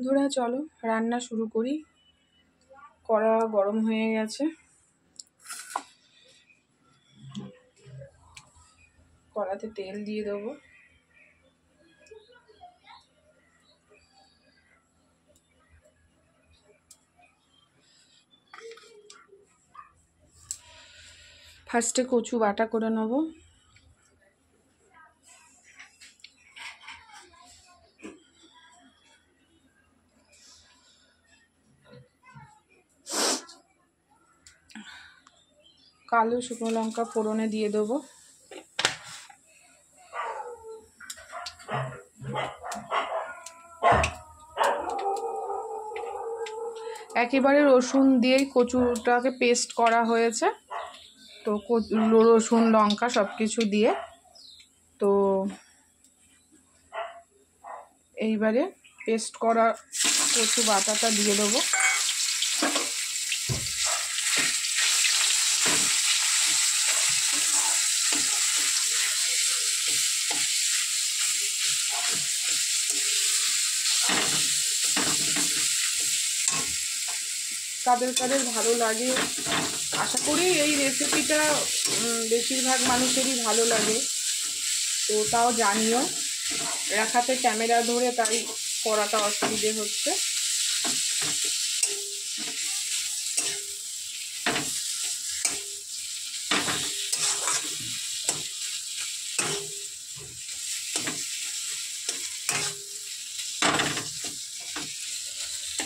বন্ধুরা চলো রান্না শুরু করি। কড়া গরম হয়ে গেছে, কড়াতে তেল দিয়ে দেবো। ফার্স্টে কচু বাটা করে নেব। কালো শুকনো লঙ্কা ফোড়নে দিয়ে দেবো। একেবারে রসুন দিয়েই কচুটাকে পেস্ট করা হয়েছে, তো রসুন লঙ্কা সব কিছু দিয়ে। তো এইবারে পেস্ট করা কচু বাটাটা দিয়ে দেবো। কাদের কাদের ভালো লাগে, আশা করি এই রেসিপিটা বেশিরভাগ মানুষেরই ভালো লাগে। তো তাও জানিও, এক হাতে ক্যামেরা ধরে তাই করাটা অসুবিধে হচ্ছে।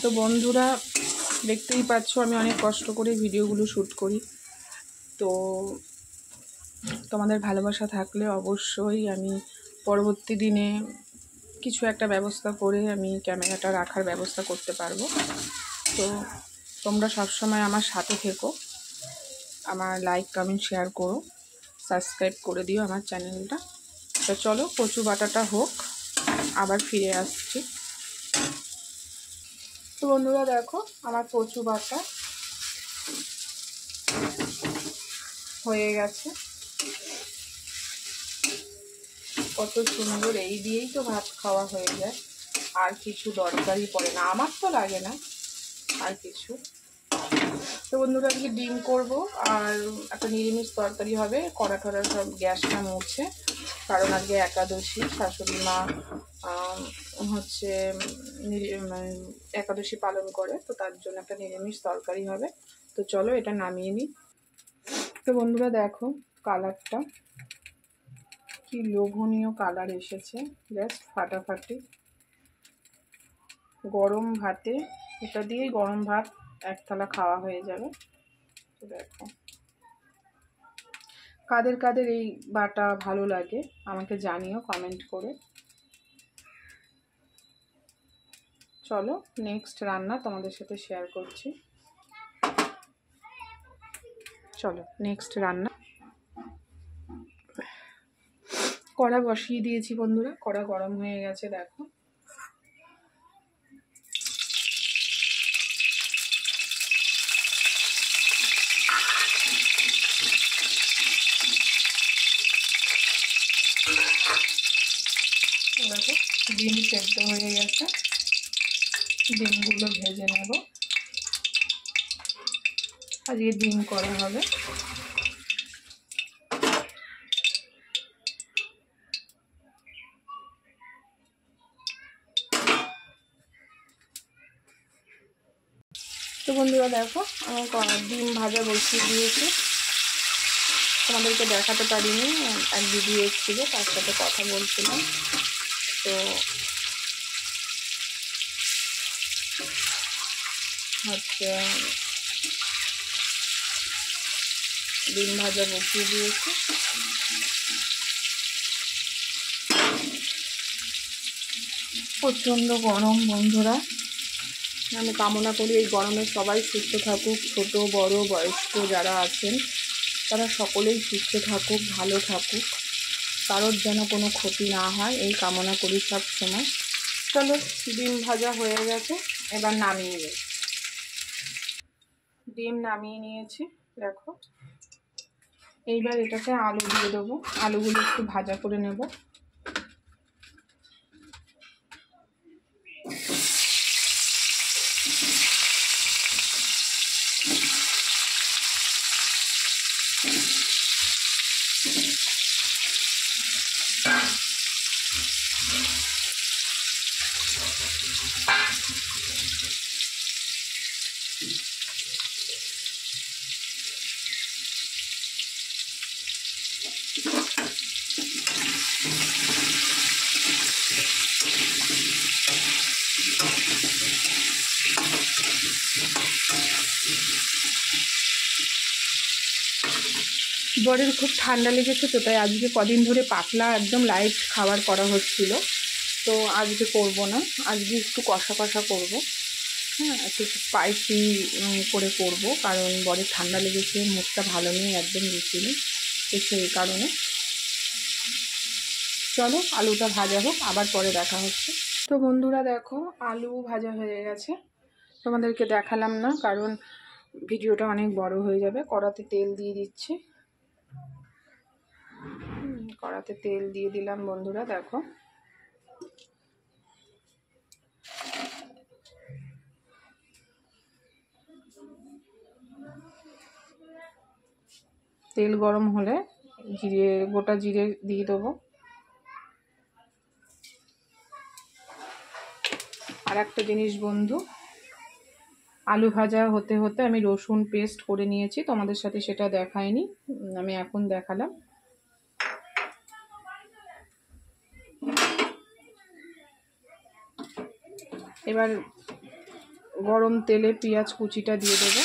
তো বন্ধুরা দেখতেই পাচ্ছ আমি অনেক কষ্ট করে ভিডিওগুলো শ্যুট করি। তো তোমাদের ভালোবাসা থাকলে অবশ্যই আমি পরবর্তী দিনে কিছু একটা ব্যবস্থা করে আমি ক্যামেরাটা রাখার ব্যবস্থা করতে পারবো। তো তোমরা সবসময় আমার সাথে থেকো, আমার লাইক কমেন্ট শেয়ার করো, সাবস্ক্রাইব করে দিও আমার চ্যানেলটা। তো চলো কচু বাটাটা হোক, আবার ফিরে আসছি। তো বন্ধুরা দেখো আমার কচু বাটা হয়ে গেছে, কত সুন্দর। এই দিয়েই তো ভাত খাওয়া হয়ে যায়, আর কিছু দরকারই পড়ে না, আমার তো লাগে না আর কিছু। তো বন্ধুরা আজকে ডিম করব আর একটা নিরামিষ তরকারি হবে। কড়া টড়া সব গ্যাসটা মুছে, কারণ আজকে একাদশী, শাশুড়ি মা হচ্ছে একাদশী পালন করে, তো তার জন্য একটা নিরামিষ তরকারি হবে। তো চলো এটা নামিয়ে নিই। তো বন্ধুরা দেখো কালারটা কি লোভনীয় কালার এসেছে, জাস্ট ফাটাফাটি। গরম ভাতে এটা দিয়েই গরম ভাত এক থালা খাওয়া হয়ে যাবে। তো দেখো কাদের কাদের এই বাটা ভালো লাগে আমাকে জানিও কমেন্ট করে। চলো নেক্সট রান্না তোমাদের সাথে শেয়ার করছি। চলো নেক্সট রান্না। কড়া বসিয়ে দিয়েছি বন্ধুরা, কড়া গরম হয়ে গেছে। দেখো দেখো ডিম সেদ্ধ হয়ে গেছে, ডিমগুলো ভেজে নেব। আজকে ডিম করা হবে। তো বন্ধুরা দেখো আমার ডিম ভাজা বসিয়ে দিয়েছি, তোমাদেরকে দেখাতে পারিনি, এক দিদি এসেছিল তার সাথে কথা বলছিলাম। তো হচ্ছে ডিম ভাজা বসিয়ে দিয়েছি। প্রচণ্ড গরম বন্ধুরা, আমি কামনা করি এই গরমে সবাই সুস্থ থাকুক, ছোট বড় বয়স্ক যারা আছেন তারা সকলেই সুস্থ থাকুক, ভালো থাকুক, কারোর যেন কোনো ক্ষতি না হয় এই কামনা করি সব সময়। চলো ডিম ভাজা হয়ে গেছে, এবার নামিয়ে নিই। ডিম নামিয়ে নিয়েছি দেখো। এইবার এটাতে আলু দিয়ে দেবো, আলুগুলো একটু ভাজা করে নেব। বরের খুব ঠান্ডা লেগেছে, তো তাই আজকে কদিন ধরে পাতলা একদম লাইট খাবার করা হচ্ছিল। তো আজকে করব না, আজকে একটু কষা কষা করব। হ্যাঁ, একটু স্পাইসি করে করব, কারণ বরের ঠান্ডা লেগেছে, মুখটা ভালো নেই, একদম রুচি নেই, তো সেই কারণে। চলো আলুটা ভাজা হোক, আবার পরে দেখা হচ্ছে। তো বন্ধুরা দেখো, আলু ভাজা হয়ে গেছে। তোমাদেরকে দেখালাম না, কারণ ভিডিওটা অনেক বড় হয়ে যাবে। কড়াতে তেল দিয়ে দিচ্ছি। কড়াতে তেল দিয়ে দিলাম বন্ধুরা, দেখো। তেল গরম হলে গোটা জিরে দিয়ে দেবো। আর একটা জিনিস বন্ধু, আলু ভাজা হতে হতে আমি রসুন পেস্ট করে নিয়েছি, তোমাদের সাথে সেটা দেখাইনি, আমি এখন দেখালাম। এবার গরম তেলে পেঁয়াজ কুচিটা দিয়ে দেবো।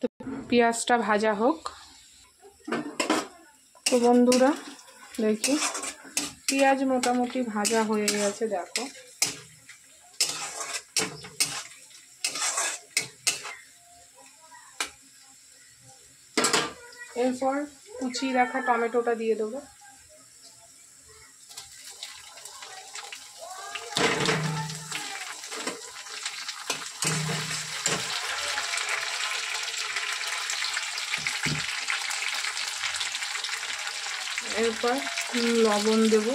তো পেঁয়াজটা ভাজা হোক। তো বন্ধুরা দেখি, পেঁয়াজ মোটামুটি ভাজা হয়ে গেছে, দেখো। এরপর কুচিয়ে রাখা টমেটোটা দিয়ে দেবো। এরপর লবণ দেব।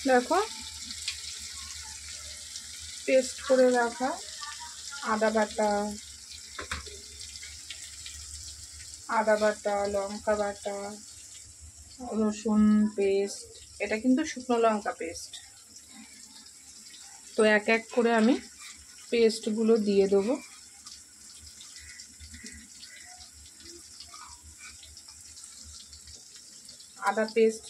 দেখো, পেস্ট করে রাখা আদা বাটা, লঙ্কা বাটা, রসুন পেস্ট, এটা কিন্তু শুকনো লঙ্কা পেস্ট। তো এক এক করে আমি পেস্টগুলো দিয়ে দেবো। আদা পেস্ট,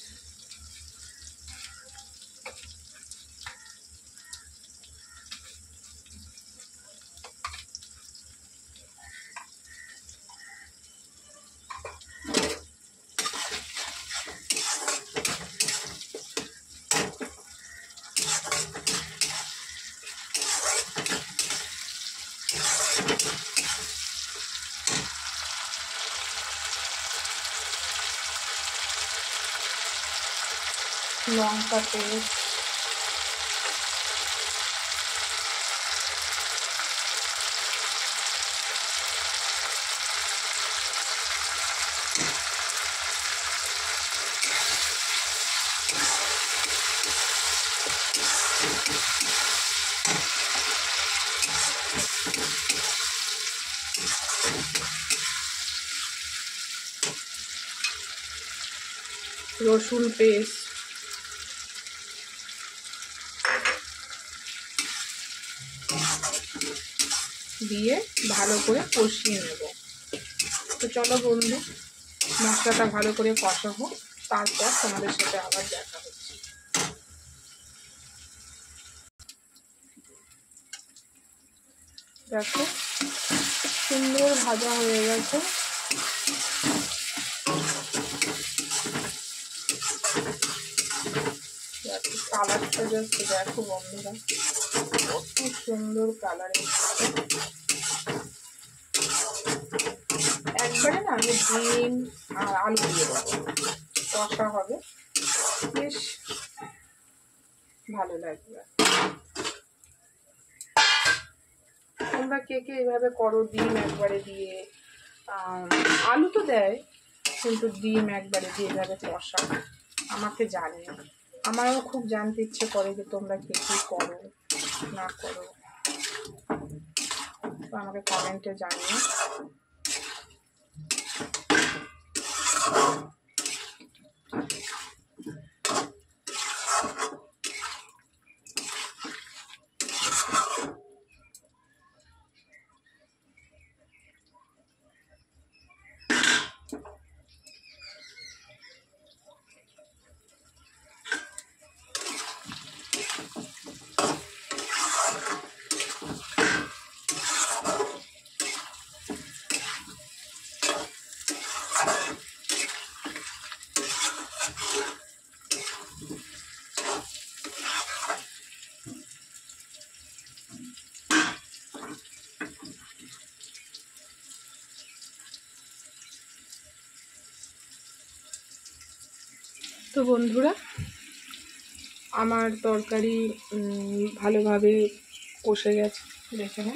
লঙ্কা পেস্ট, রসুন পেস্ট দিয়ে ভালো করে কষিয়ে নেব। তো চলো বন্ধু, মশলাটা ভালো করে কষাবো, তারপর তোমাদের সাথে আবার দেখা হচ্ছে। দেখো সুন্দর ভাজা হয়ে গেছে। কালারটা জাস্ট দেখো বন্ধুরা, কত সুন্দর কালার এসেছে। একবারে না আমি ডিম আর আলু দিয়ে দেবো, কষা হবে, বেশ ভালো লাগবে। তোমরা কে কে এইভাবে করো, ডিম একবারে দিয়ে? আলু তো দেয়, কিন্তু ডিম একবারে দিয়ে এইভাবে কষা, আমাকে জানিও। আমারও খুব জানতে ইচ্ছে করে যে তোমরা কে কে করো না করো, তো আমাকে কমেন্টে জানিও। তো বন্ধুরা, আমার তরকারি ভালোভাবে কষে গেছে, দেখে না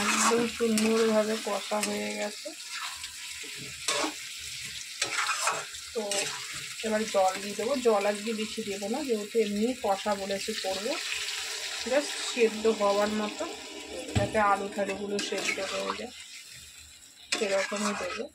একদম সুন্দরভাবে কষা হয়ে গেছে। তো এবার জল দিয়ে দেবো। জল আজকে বেশি দেবো না, যেহেতু এমনি কষা বলেছি করবো, জাস্ট সেদ্ধ হওয়ার মতো, যাতে আলু ঠালুগুলো সেদ্ধ হয়ে যায় সেরকমই দেবো।